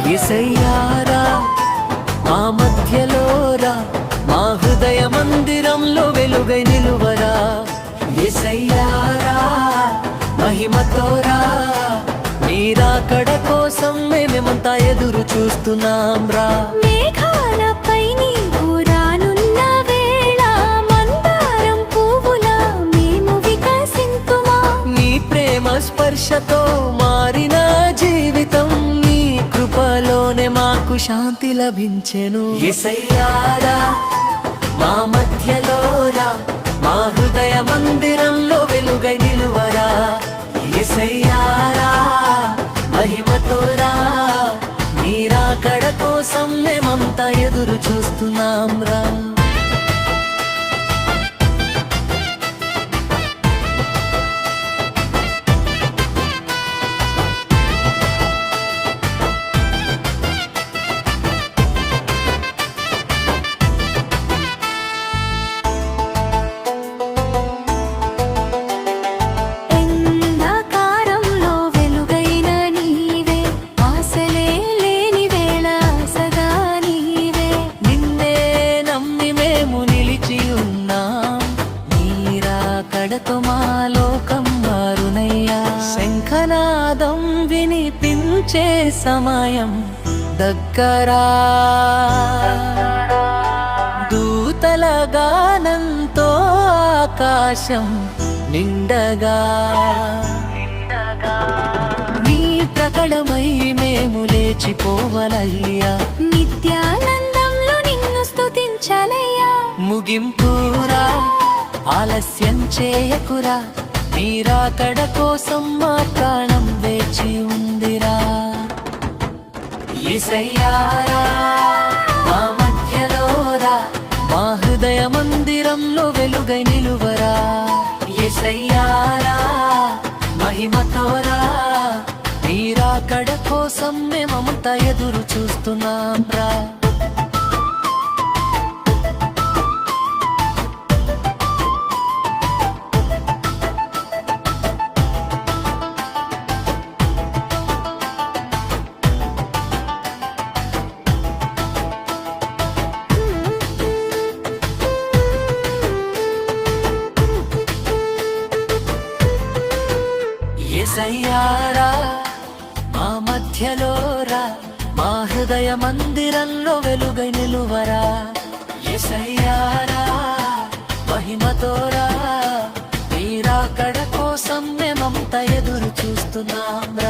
యేసయ్యారా మా మధ్యలోరా, మా హృదయ మందిరంలో వెలుగై నిలువరా. యేసయ్యారా మహిమతోరా, నీ రాకడ కోసం మేమంతా ఎదురు చూస్తున్నాం రా. మేఘాలపై నీవు రానున్న వేళ మందారం పువ్వులా మేము వికసింతుమా. నీ ప్రేమ స్పర్శతో మారిన జీవితం, నీ కృపలోనే మాకు శాంతి లభించెను. యేసయ్యారా మా మధ్యలోరా, మా హృదయ మందిరంలో వెలుగై నిలువరా. యేసయ్యారా మహిమతోరా, నీ రాకడ కోసం మేమంతా ఎదురు చూస్తున్నాం రా. ఎండాకాలంలో వెలుగైన నీవే, ఆశలే లేని వేళ ఆశగా నీవే. నిన్నే నమ్మి మేము నిలిచి ఉన్నాం, నీ రాకడతో మా లోకం మారునయ్యా. శంఖనాదం వినిపించే సమయం దగ్గరా, దూతల గానంతో ఆకాశం నిండగా. నీ ప్రకటమై మేము లేచిపోవలయ్యా, నిత్యానందంలో నిన్ను స్తుతించాలయ్యా. ముగింపురా ఆలస్యం చేయకురా, నీ రాకడ కోసం మా ప్రాణం వేచి ఉందిరా. యేసయ్యారా మా మధ్యలోరా, మా హృదయ మందిరంలో వెలుగై నిలువరా. యేసయ్యారా మహిమతోరా, నీ రాకడ కోసం మేమంతా ఎదురు చూస్తున్నాం రా. యేసయ్యారా మా మధ్యలోరా, మా హృదయ మందిరంలో వెలుగై నిలువరా. యేసయ్యారా మహిమతోరా, నీ రాకడ కోసం మేమంతా ఎదురు చూస్తున్నాం రా.